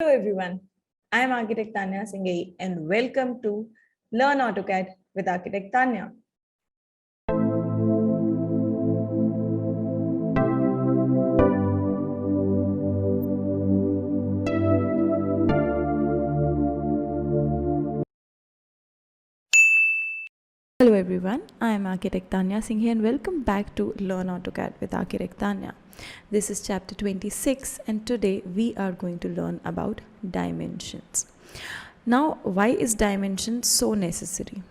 Hello everyone, I am Architect Tanya Singhei and welcome to Learn AutoCAD with Architect Tanya. Hello everyone, I am Architect Tanya Singhei and welcome back to Learn AutoCAD with Architect Tanya. This is chapter 26 and today we are going to learn about dimensions. Now, why is dimension so necessary?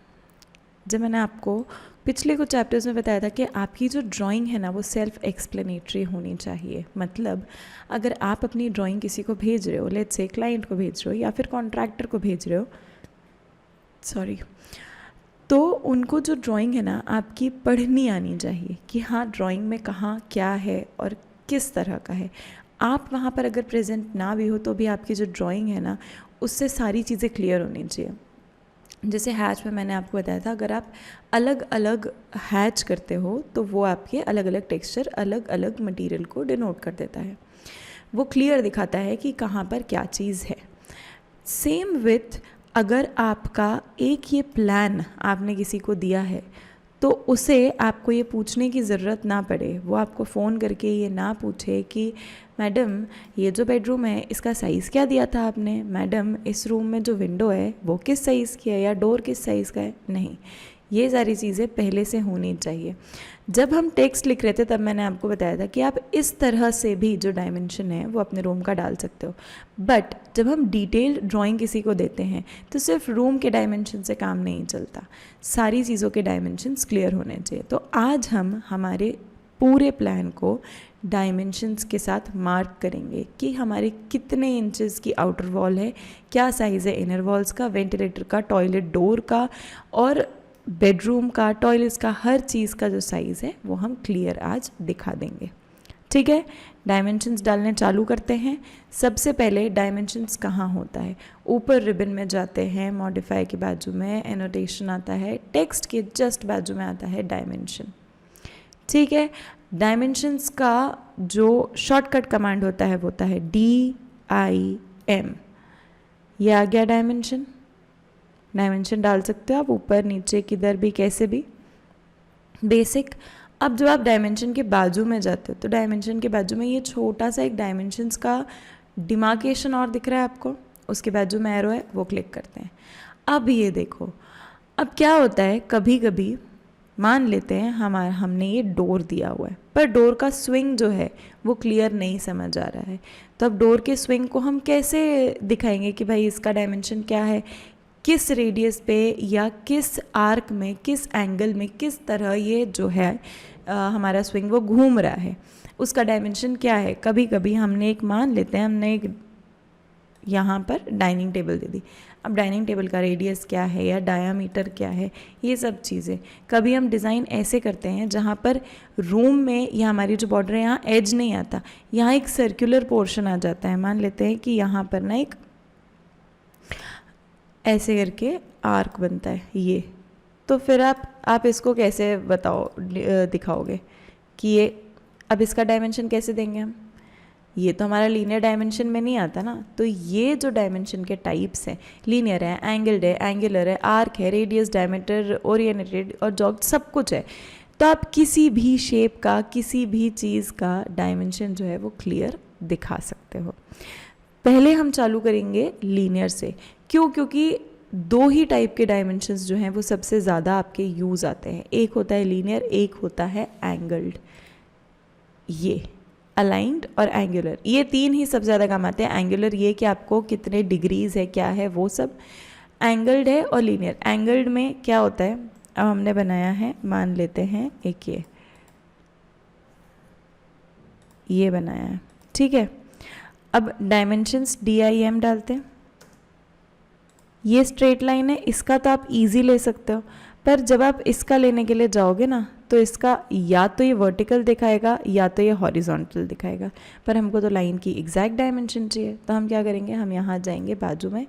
जब मैंने आपको पिछले कुछ chapters में बताया था कि आपकी जो ड्राइंग है ना वो सेल्फ एक्सप्लेनेटरी होनी चाहिए. मतलब अगर आप अपनी ड्राइंग किसी को भेज रहे हो, लेट्स से क्लाइंट को भेज रहे हो या फिर कॉन्ट्रैक्टर को भेज रहे हो, तो उनको जो ड्राइंग है ना आपकी पढ़नी आनी चाहिए कि हाँ ड्राइंग में कहाँ क्या है और किस तरह का है. आप वहाँ पर अगर प्रेजेंट ना भी हो तो भी आपकी जो ड्राइंग है ना उससे सारी चीज़ें क्लियर होनी चाहिए. जैसे हैच में मैंने आपको बताया था, अगर आप अलग अलग हैच करते हो तो वो आपके अलग अलग टेक्सचर अलग अलग मटेरियल को डिनोट कर देता है. वो क्लियर दिखाता है कि कहाँ पर क्या चीज़ है. सेम विथ अगर आपका एक ये प्लान आपने किसी को दिया है तो उसे आपको ये पूछने की ज़रूरत ना पड़े, वो आपको फ़ोन करके ये ना पूछे कि मैडम ये जो बेडरूम है इसका साइज़ क्या दिया था आपने, मैडम इस रूम में जो विंडो है वो किस साइज़ की है या डोर किस साइज़ का है. नहीं, ये सारी चीज़ें पहले से होनी चाहिए. जब हम टेक्स्ट लिख रहे थे तब मैंने आपको बताया था कि आप इस तरह से भी जो डायमेंशन है वो अपने रूम का डाल सकते हो. बट जब हम डिटेल्ड ड्राइंग किसी को देते हैं तो सिर्फ रूम के डायमेंशन से काम नहीं चलता, सारी चीज़ों के डायमेंशंस क्लियर होने चाहिए. तो आज हम हमारे पूरे प्लान को डायमेंशंस के साथ मार्क करेंगे कि हमारे कितने इंचेस की आउटर वॉल है, क्या साइज़ है इनर वॉल्स का, वेंटिलेटर का, टॉयलेट डोर का और बेडरूम का, टॉयलेट्स का, हर चीज़ का जो साइज़ है वो हम क्लियर आज दिखा देंगे. ठीक है, डायमेंशंस डालने चालू करते हैं. सबसे पहले डायमेंशंस कहाँ होता है, ऊपर रिबन में जाते हैं, मॉडिफाई के बाजू में एनोटेशन आता है, टेक्स्ट के जस्ट बाजू में आता है डायमेंशन. ठीक है, डायमेंशंस का जो शॉर्टकट कमांड होता है वो होता है DIM. ये आ गया डायमेंशन. डायमेंशन डाल सकते हो आप ऊपर नीचे किधर भी कैसे भी, बेसिक. अब जब आप डायमेंशन के बाजू में जाते हो तो डायमेंशन के बाजू में ये छोटा सा एक डायमेंशंस का डिमार्केशन और दिख रहा है आपको, उसके बाजू में एरो है, वो क्लिक करते हैं. अब ये देखो, अब क्या होता है, कभी कभी मान लेते हैं हमने ये डोर दिया हुआ है पर डोर का स्विंग जो है वो क्लियर नहीं समझ आ रहा है. तो अब डोर के स्विंग को हम कैसे दिखाएंगे कि भाई इसका डायमेंशन क्या है, किस रेडियस पे या किस आर्क में, किस एंगल में, किस तरह ये जो है हमारा स्विंग वो घूम रहा है, उसका डायमेंशन क्या है. कभी कभी हमने एक मान लेते हैं, हमने एक यहाँ पर डाइनिंग टेबल दे दी. अब डाइनिंग टेबल का रेडियस क्या है या डायामीटर क्या है, ये सब चीज़ें. कभी हम डिज़ाइन ऐसे करते हैं जहाँ पर रूम में या हमारी जो बॉर्डर है यहाँ एज नहीं आता, यहाँ एक सर्कुलर पोर्शन आ जाता है. मान लेते हैं कि यहाँ पर ना एक ऐसे करके आर्क बनता है ये. तो फिर आप इसको कैसे दिखाओगे कि ये, अब इसका डायमेंशन कैसे देंगे हम, ये तो हमारा लीनियर डायमेंशन में नहीं आता ना. तो ये जो डायमेंशन के टाइप्स हैं, लीनियर है, एंगल्ड है, एंगुलर है, आर्क है, रेडियस, डायमीटर, ओरिएंटेड और जॉग, सब कुछ है. तो आप किसी भी शेप का, किसी भी चीज़ का डायमेंशन जो है वो क्लियर दिखा सकते हो. पहले हम चालू करेंगे लीनियर से. क्यों? क्योंकि दो ही टाइप के डायमेंशंस जो हैं वो सबसे ज़्यादा आपके यूज़ आते हैं. एक होता है लीनियर, एक होता है एंगल्ड. ये अलाइंड और एंगुलर, ये तीन ही सबसे ज़्यादा काम आते हैं. एंगुलर ये कि आपको कितने डिग्रीज है, क्या है वो सब. एंगल्ड है और लीनियर. एंगल्ड में क्या होता है, अब हमने बनाया है, मान लेते हैं एक ये बनाया है. ठीक है, अब डायमेंशंस DIM डालते हैं. ये स्ट्रेट लाइन है, इसका तो आप इजी ले सकते हो, पर जब आप इसका लेने के लिए जाओगे ना तो इसका या तो ये वर्टिकल दिखाएगा या तो ये हॉरिजॉन्टल दिखाएगा. पर हमको तो लाइन की एग्जैक्ट डायमेंशन चाहिए. तो हम क्या करेंगे, हम यहाँ जाएंगे, बाजू में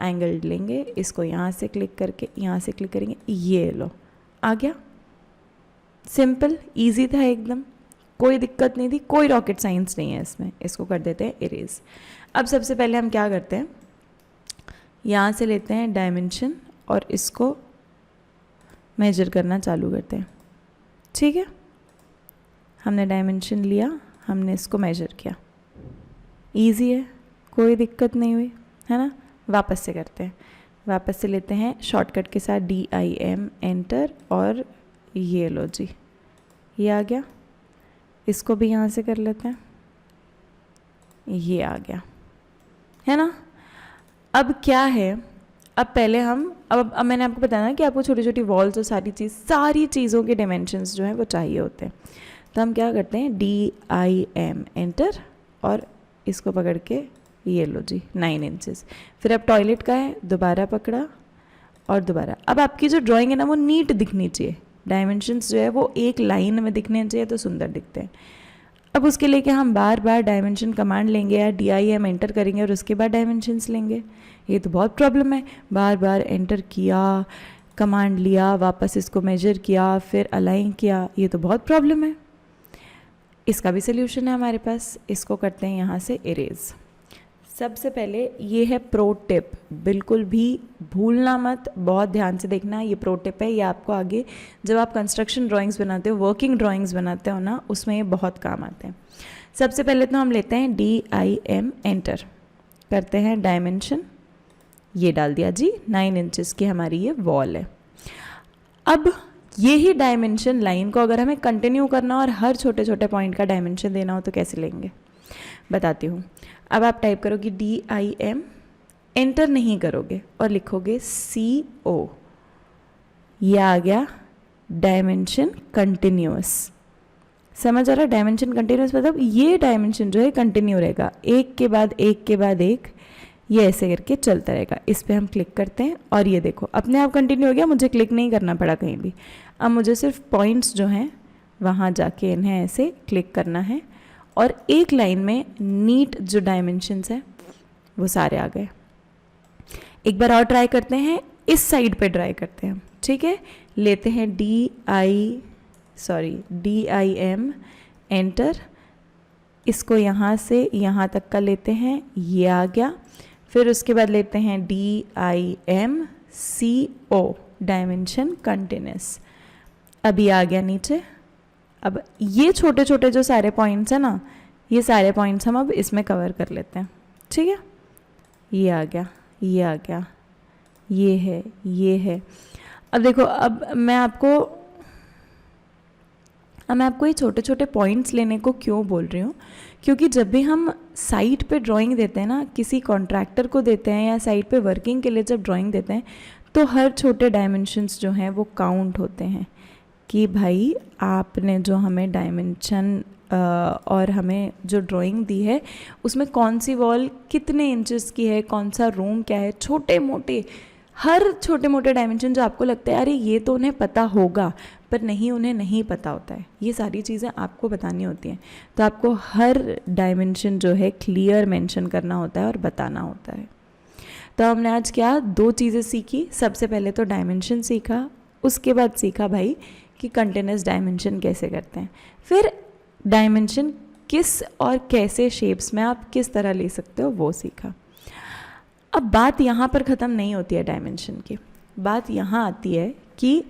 एंगल लेंगे, इसको यहाँ से क्लिक करके यहाँ से क्लिक करेंगे, ये लो आ गया. सिंपल ईजी था एकदम. कोई दिक्कत नहीं थी, कोई रॉकेट साइंस नहीं है इसमें, इसको कर देते हैं इरेज। अब सबसे पहले हम क्या करते हैं, यहाँ से लेते हैं डायमेंशन और इसको मेजर करना चालू करते हैं। ठीक है, हमने डायमेंशन लिया, हमने इसको मेजर किया, इजी है, कोई दिक्कत नहीं हुई, है ना। वापस से करते हैं, वापस से लेते हैं शॉर्टकट के साथ DIM एंटर, और ये लो जी, ये आ गया। इसको भी यहाँ से कर लेते हैं, ये आ गया, है ना। अब क्या है, अब पहले हम अब मैंने आपको बताया ना कि आपको छोटी छोटी वॉल्स और सारी चीज़ों के डायमेंशंस जो हैं वो चाहिए होते हैं। तो हम क्या करते हैं, DIM एंटर, और इसको पकड़ के ये लो जी 9 इंचेस। फिर अब टॉयलेट का है, दोबारा पकड़ा और दोबारा। अब आपकी जो ड्राइंग है ना वो नीट दिखनी चाहिए, डायमेंशंस जो है वो एक लाइन में दिखने चाहिए तो सुंदर दिखते हैं। अब उसके लिए कि हम बार बार डायमेंशन कमांड लेंगे या DIM एंटर करेंगे और उसके बाद डायमेंशंस लेंगे, ये तो बहुत प्रॉब्लम है। बार बार एंटर किया, कमांड लिया, वापस इसको मेजर किया, फिर अलाइन किया, ये तो बहुत प्रॉब्लम है। इसका भी सोल्यूशन है हमारे पास, इसको करते हैं यहाँ से इरेज। सबसे पहले ये है प्रो टिप, बिल्कुल भी भूलना मत, बहुत ध्यान से देखना। ये प्रो टिप है, ये आपको आगे जब आप कंस्ट्रक्शन ड्राइंग्स बनाते हो, वर्किंग ड्राइंग्स बनाते हो ना, उसमें ये बहुत काम आते हैं। सबसे पहले तो हम लेते हैं DIM एंटर, करते हैं डायमेंशन, ये डाल दिया जी 9 इंचेस की हमारी ये वॉल है। अब यही डायमेंशन लाइन को अगर हमें कंटिन्यू करना और हर छोटे छोटे पॉइंट का डायमेंशन देना हो तो कैसे लेंगे, बताती हूँ। अब आप टाइप करोगे DIM, एंटर नहीं करोगे और लिखोगे CO, ये आ गया डायमेंशन कंटिन्यूअस। समझ आ रहा है, डायमेंशन कंटिन्यूअस मतलब ये डायमेंशन जो है कंटिन्यू रहेगा, एक के बाद एक के बाद एक, ये ऐसे करके चलता रहेगा। इस पर हम क्लिक करते हैं और ये देखो अपने आप कंटिन्यू हो गया, मुझे क्लिक नहीं करना पड़ा कहीं भी। अब मुझे सिर्फ पॉइंट्स जो हैं वहाँ जाके इन्हें ऐसे क्लिक करना है और एक लाइन में नीट जो डायमेंशंस है वो सारे आ गए। एक बार और ट्राई करते हैं, इस साइड पे ट्राई करते हैं, ठीक है। लेते हैं DIM एंटर, इसको यहाँ से यहाँ तक का लेते हैं, ये आ गया। फिर उसके बाद लेते हैं DIM CO, डायमेंशन कंटिन्यूअस, अभी आ गया नीचे। अब ये छोटे छोटे जो सारे पॉइंट्स हैं ना, ये सारे पॉइंट्स हम अब इसमें कवर कर लेते हैं, ठीक है। ये आ गया, ये आ गया, ये है, ये है। अब देखो, अब मैं आपको ये छोटे छोटे पॉइंट्स लेने को क्यों बोल रही हूँ, क्योंकि जब भी हम साइट पे ड्राइंग देते हैं ना, किसी कॉन्ट्रैक्टर को देते हैं या साइट पे वर्किंग के लिए जब ड्राइंग देते हैं, तो हर छोटे डायमेंशंस जो हैं वो काउंट होते हैं कि भाई आपने जो हमें डायमेंशन और हमें जो ड्राइंग दी है उसमें कौन सी वॉल कितने इंचेस की है, कौन सा रूम क्या है, छोटे मोटे हर छोटे मोटे डायमेंशन जो आपको लगता है अरे ये तो उन्हें पता होगा, पर नहीं, उन्हें नहीं पता होता है, ये सारी चीज़ें आपको बतानी होती हैं। तो आपको हर डायमेंशन जो है क्लियर मेंशन करना होता है और बताना होता है। तो हमने आज क्या 2 चीज़ें सीखी। सबसे पहले तो डायमेंशन सीखा, उसके बाद सीखा भाई कि कंटिन्यूअस डायमेंशन कैसे करते हैं, फिर डायमेंशन किस और कैसे शेप्स में आप किस तरह ले सकते हो वो सीखा। अब बात यहाँ पर ख़त्म नहीं होती है डायमेंशन की, बात यहाँ आती है कि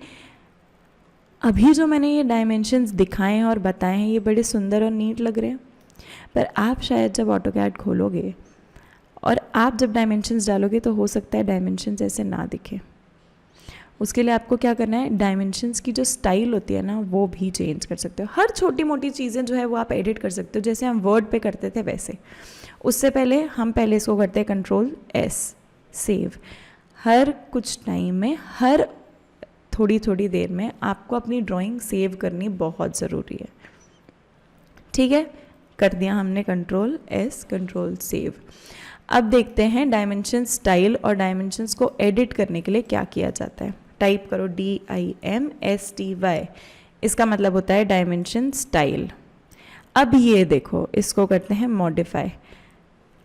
अभी जो मैंने ये डायमेंशंस दिखाए हैं और बताए हैं, ये बड़े सुंदर और नीट लग रहे हैं, पर आप शायद जब ऑटोकैड खोलोगे और आप जब डायमेंशंस डालोगे तो हो सकता है डायमेंशंस ऐसे ना दिखे। उसके लिए आपको क्या करना है, डायमेंशंस की जो स्टाइल होती है ना वो भी चेंज कर सकते हो। हर छोटी मोटी चीज़ें जो है वो आप एडिट कर सकते हो, जैसे हम वर्ड पे करते थे वैसे। उससे पहले हम इसको करते हैं Ctrl+S, सेव। हर कुछ टाइम में, हर थोड़ी थोड़ी देर में आपको अपनी ड्राइंग सेव करनी बहुत ज़रूरी है, ठीक है। कर दिया हमने Ctrl+S, Ctrl+सेव। अब देखते हैं डायमेंशन स्टाइल और डायमेंशंस को एडिट करने के लिए क्या किया जाता है। टाइप करो DIMSTY, इसका मतलब होता है डायमेंशन स्टाइल। अब ये देखो, इसको करते हैं मॉडिफाई।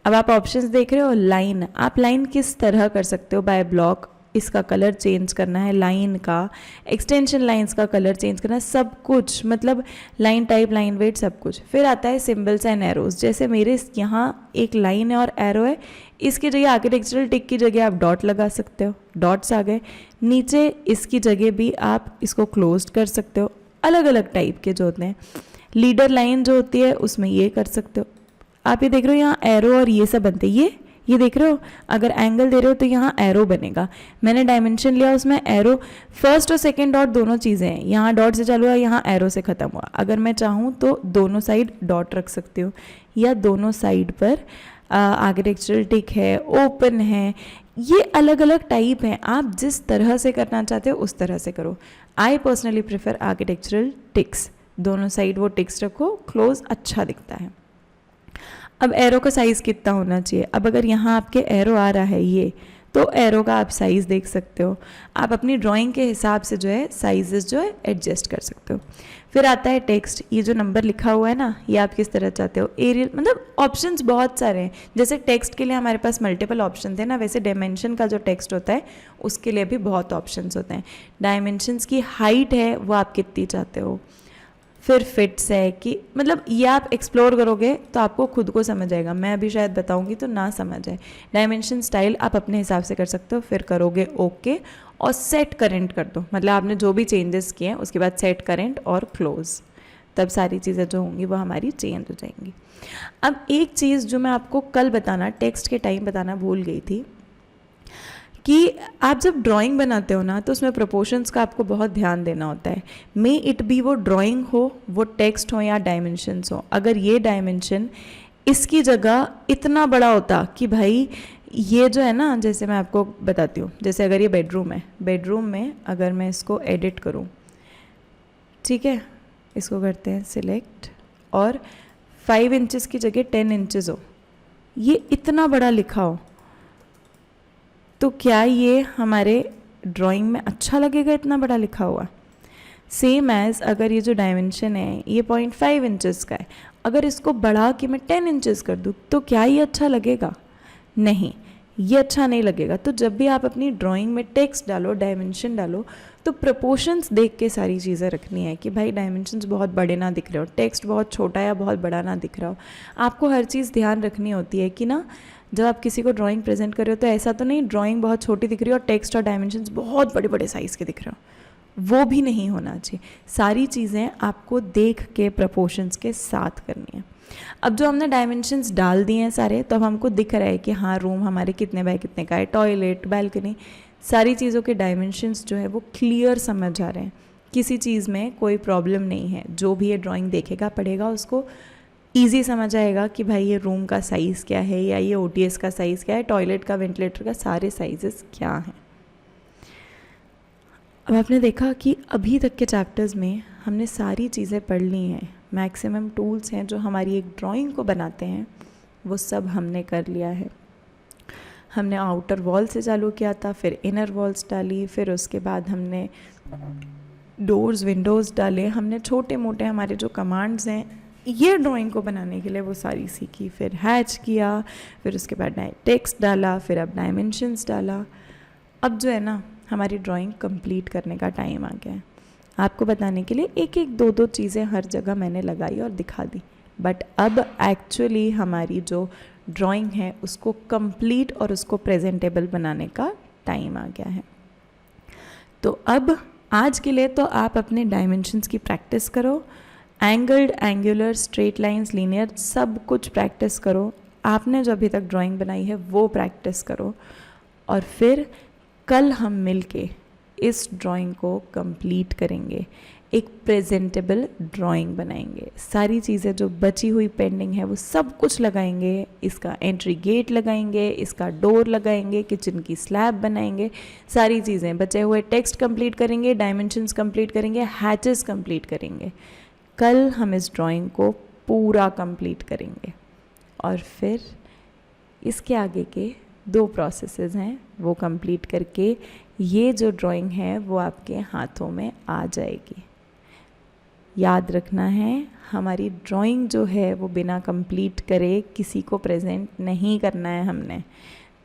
अब आप ऑप्शंस देख रहे हो, लाइन, आप लाइन किस तरह कर सकते हो, बाय ब्लॉक, इसका कलर चेंज करना है, लाइन का, एक्सटेंशन लाइंस का कलर चेंज करना है, सब कुछ, मतलब लाइन टाइप, लाइन वेट, सब कुछ। फिर आता है सिंबल्स एंड एरोज। जैसे मेरे यहाँ एक लाइन है और एरो है, इसकी जगह आर्किटेक्चरल टिक की जगह आप डॉट लगा सकते हो, डॉट्स आ गए। नीचे इसकी जगह भी आप इसको क्लोज कर सकते हो। अलग अलग टाइप के जो होते हैं, लीडर लाइन जो होती है उसमें ये कर सकते हो। आप ये देख रहे हो यहाँ एरो और ये सब बनते हैं, ये देख रहे हो, अगर एंगल दे रहे हो तो यहाँ एरो बनेगा। मैंने डायमेंशन लिया, उसमें एरो, फर्स्ट और सेकंड डॉट दोनों चीज़ें हैं, यहाँ डॉट से चालू हुआ, यहाँ एरो से ख़त्म हुआ। अगर मैं चाहूँ तो दोनों साइड डॉट रख सकती हूँ, या दोनों साइड पर आर्किटेक्चरल टिक है, ओपन है, ये अलग अलग टाइप हैं। आप जिस तरह से करना चाहते हो उस तरह से करो। I personally prefer architectural ticks, दोनों साइड वो टिक्स रखो, क्लोज अच्छा दिखता है। अब एरो का साइज़ कितना होना चाहिए? अब अगर यहाँ आपके एरो आ रहा है ये, तो एरो का आप साइज़ देख सकते हो। आप अपनी ड्राइंग के हिसाब से जो है साइजेस जो है एडजस्ट कर सकते हो। फिर आता है टेक्स्ट, ये जो नंबर लिखा हुआ है ना, ये आप किस तरह चाहते हो, एरियल, मतलब ऑप्शंस बहुत सारे हैं। जैसे टेक्स्ट के लिए हमारे पास मल्टीपल ऑप्शन थे ना, वैसे डायमेंशन का जो टेक्स्ट होता है उसके लिए भी बहुत ऑप्शंस होते हैं। डायमेंशंस की हाइट है वो आप कितनी चाहते हो, फिर फिट्स है कि, मतलब ये आप एक्सप्लोर करोगे तो आपको खुद को समझ आएगा, मैं अभी शायद बताऊंगी तो ना समझ आए। डायमेंशन स्टाइल आप अपने हिसाब से कर सकते हो। फिर करोगे ओके और सेट करेंट कर दो, मतलब आपने जो भी चेंजेस किए हैं उसके बाद सेट करेंट और क्लोज, तब सारी चीज़ें जो होंगी वो हमारी चेंज हो जाएंगी। अब एक चीज़ जो मैं आपको कल बताना, टेक्स्ट के टाइम बताना भूल गई थी, कि आप जब ड्राइंग बनाते हो ना तो उसमें प्रोपोर्शंस का आपको बहुत ध्यान देना होता है। मे इट बी वो ड्राइंग हो, वो टेक्स्ट हो या डायमेंशंस हो। अगर ये डायमेंशन इसकी जगह इतना बड़ा होता कि भाई ये जो है ना, जैसे मैं आपको बताती हूँ, जैसे अगर ये बेडरूम है, बेडरूम में अगर मैं इसको एडिट करूँ, ठीक है, इसको करते हैं सिलेक्ट, और 5 इंचज़ की जगह 10 इंचज़ हो, ये इतना बड़ा लिखा हो, तो क्या ये हमारे ड्राइंग में अच्छा लगेगा इतना बड़ा लिखा हुआ? सेम एज़ अगर ये जो डायमेंशन है ये 0.5 इंचज़ का है, अगर इसको बढ़ा के मैं 10 इंचज़ कर दूँ तो क्या ये अच्छा लगेगा? नहीं, ये अच्छा नहीं लगेगा। तो जब भी आप अपनी ड्राइंग में टेक्स्ट डालो, डायमेंशन डालो, तो प्रोपोर्शंस देख के सारी चीज़ें रखनी है कि भाई डायमेंशंस बहुत बड़े ना दिख रहे हो, टेक्स्ट बहुत छोटा या बहुत बड़ा ना दिख रहा हो। आपको हर चीज़ ध्यान रखनी होती है कि ना, जब आप किसी को ड्राइंग प्रेजेंट कर रहे हो तो ऐसा तो नहीं ड्राइंग बहुत छोटी दिख रही है और टेक्स्ट और डायमेंशंस बहुत बड़े बड़े साइज़ के दिख रहे हो, वो भी नहीं होना चाहिए। सारी चीज़ें आपको देख के प्रोपोर्शंस के साथ करनी है। अब जो हमने डायमेंशंस डाल दिए हैं सारे, तो अब हमको दिख रहा है कि हाँ रूम हमारे कितने बाय कितने का है, टॉयलेट, बालकनी, सारी चीज़ों के डायमेंशंस जो है वो क्लियर समझ आ रहे हैं, किसी चीज़ में कोई प्रॉब्लम नहीं है। जो भी ये ड्राइंग देखेगा पढ़ेगा उसको ईजी समझ आएगा कि भाई ये रूम का साइज़ क्या है, या ये ओटीएस का साइज़ क्या है, टॉयलेट का, वेंटिलेटर का, सारे साइजेस क्या हैं। अब आपने देखा कि अभी तक के चैप्टर्स में हमने सारी चीज़ें पढ़ ली हैं, मैक्सिमम टूल्स हैं जो हमारी एक ड्राइंग को बनाते हैं वो सब हमने कर लिया है। हमने आउटर वॉल से चालू किया था, फिर इनर वॉल्स डाली, फिर उसके बाद हमने डोर्स, विंडोज़ डाले, हमने छोटे मोटे हमारे जो कमांड्स हैं ये ड्राइंग को बनाने के लिए वो सारी सीखी, फिर हैच किया, फिर उसके बाद टेक्स्ट डाला, फिर अब डायमेंशंस डाला। अब जो है ना हमारी ड्राइंग कंप्लीट करने का टाइम आ गया है। आपको बताने के लिए एक एक दो दो चीज़ें हर जगह मैंने लगाई और दिखा दी, बट अब एक्चुअली हमारी जो ड्राइंग है उसको कंप्लीट और उसको प्रेजेंटेबल बनाने का टाइम आ गया है। तो अब आज के लिए तो आप अपने डायमेंशंस की प्रैक्टिस करो, angled, angular, straight lines, linear, सब कुछ प्रैक्टिस करो। आपने जो अभी तक ड्राइंग बनाई है वो प्रैक्टिस करो, और फिर कल हम मिलके इस ड्राइंग को कंप्लीट करेंगे, एक प्रेजेंटेबल ड्राइंग बनाएंगे। सारी चीज़ें जो बची हुई पेंडिंग है वो सब कुछ लगाएंगे, इसका एंट्री गेट लगाएंगे, इसका डोर लगाएंगे, किचन की स्लैब बनाएंगे, सारी चीज़ें, बचे हुए टेक्स्ट कंप्लीट करेंगे, डायमेंशंस कंप्लीट करेंगे, हैचेस कंप्लीट करेंगे। कल हम इस ड्राइंग को पूरा कंप्लीट करेंगे, और फिर इसके आगे के 2 प्रोसेसेस हैं वो कंप्लीट करके ये जो ड्राइंग है वो आपके हाथों में आ जाएगी। याद रखना है, हमारी ड्राइंग जो है वो बिना कंप्लीट करे किसी को प्रेजेंट नहीं करना है हमने।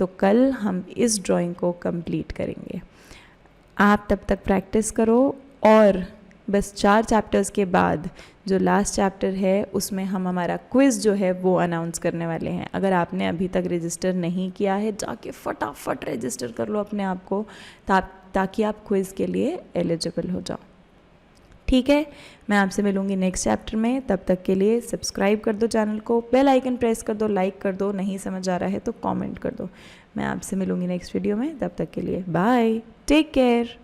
तो कल हम इस ड्राइंग को कंप्लीट करेंगे। आप तब तक प्रैक्टिस करो और बस 4 चैप्टर्स के बाद जो लास्ट चैप्टर है उसमें हम हमारा क्विज़ जो है वो अनाउंस करने वाले हैं। अगर आपने अभी तक रजिस्टर नहीं किया है जाके फटाफट रजिस्टर कर लो अपने आप को ताकि आप क्विज़ के लिए एलिजिबल हो जाओ। ठीक है, मैं आपसे मिलूँगी नेक्स्ट चैप्टर में। तब तक के लिए सब्सक्राइब कर दो चैनल को, बेल आइकन प्रेस कर दो, लाइक कर दो, नहीं समझ आ रहा है तो कमेंट कर दो। मैं आपसे मिलूँगी नेक्स्ट वीडियो में। तब तक के लिए बाय, टेक केयर।